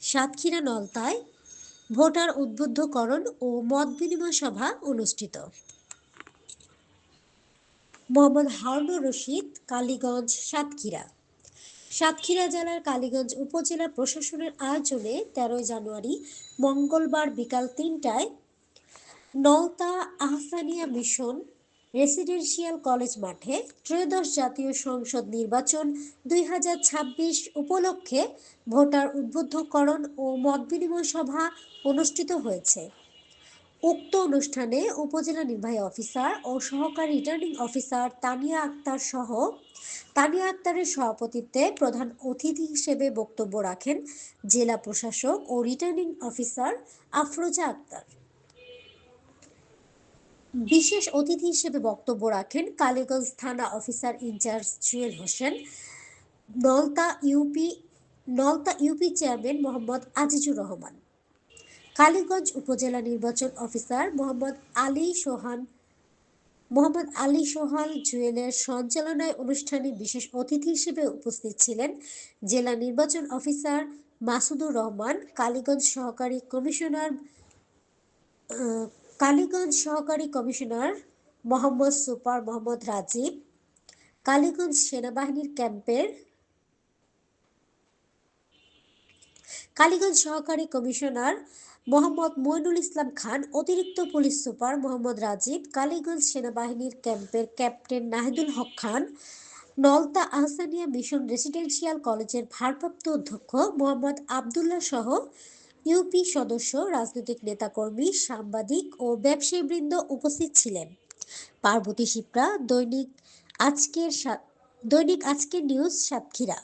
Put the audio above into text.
Satkhira নলতায় voter উদ্বুদ্ধকরণ ও মত বিনিময় সভা অনুষ্ঠিত। মোহাম্মদ হারুনুর রশিদ, কালীগঞ্জ, সাতক্ষীরা। সাতক্ষীরা জেলার কালীগঞ্জ উপজেলা প্রশাসনের আয়োজনে 13 জানুয়ারি মঙ্গলবার বিকাল 3টায় Nalta Ahsania mission residential college মাঠে ত্রয়োদশ জাতীয় সংসদ নির্বাচন 2026 উপলক্ষে ভোটার উদ্বুদ্ধকরণ ও মতবিনিময় সভা অনুষ্ঠিত হয়েছে। উক্ত অনুষ্ঠানে উপজেলা নির্বাহী অফিসার ও সহকারী রিটার্নিং অফিসার তানিয়া আক্তারের সভাপতিত্বে প্রধান অতিথি হিসেবে বক্তব্য রাখেন জেলা প্রশাসক ও রিটার্নিং অফিসার আফরোজা আক্তার। বিশেষ অতিথি হিসেবে বক্তব্য রাখেন কালীগঞ্জ থানা officer in charge Jewel Hossain, Nalta UP chairman Mohammad Azizur Rahman, Kaliganj উপজেলা নির্বাচন অফিসার মোহাম্মদ আলী সোহাল জুয়েলের সঞ্চালনায় অনুষ্ঠানে বিশেষ অতিথি হিসেবে উপস্থিত ছিলেন জেলা নির্বাচন অফিসার মাসুদুর রহমান, কালীগঞ্জ সহকারী কমিশনার মোহাম্মদ সুপার মোহাম্মদ রাজীব, কালীগঞ্জ সহকারী কমিশনার মোহাম্মদ মইনুল ইসলাম খান, অতিরিক্ত পুলিশ সুপার মোহাম্মদ রাজীব, কালীগঞ্জ সেনাবাহিনীর ক্যাম্পের ক্যাপ্টেন নাহিদুল হক খান, নলতা আহসানিয়া মিশন রেসিডেন্সিয়াল কলেজের ভারপ্রাপ্ত অধ্যক্ষ মোহাম্মদ আবদুল্লাহ সহ ইউপি সদস্য, রাজনৈতিক নেতাকর্মী, সাংবাদিক ও ব্যবসায়ীবৃন্দ উপস্থিত ছিলেন। পার্বতী শিপ্রা, দৈনিক আজকের নিউজ, সাতক্ষীরা।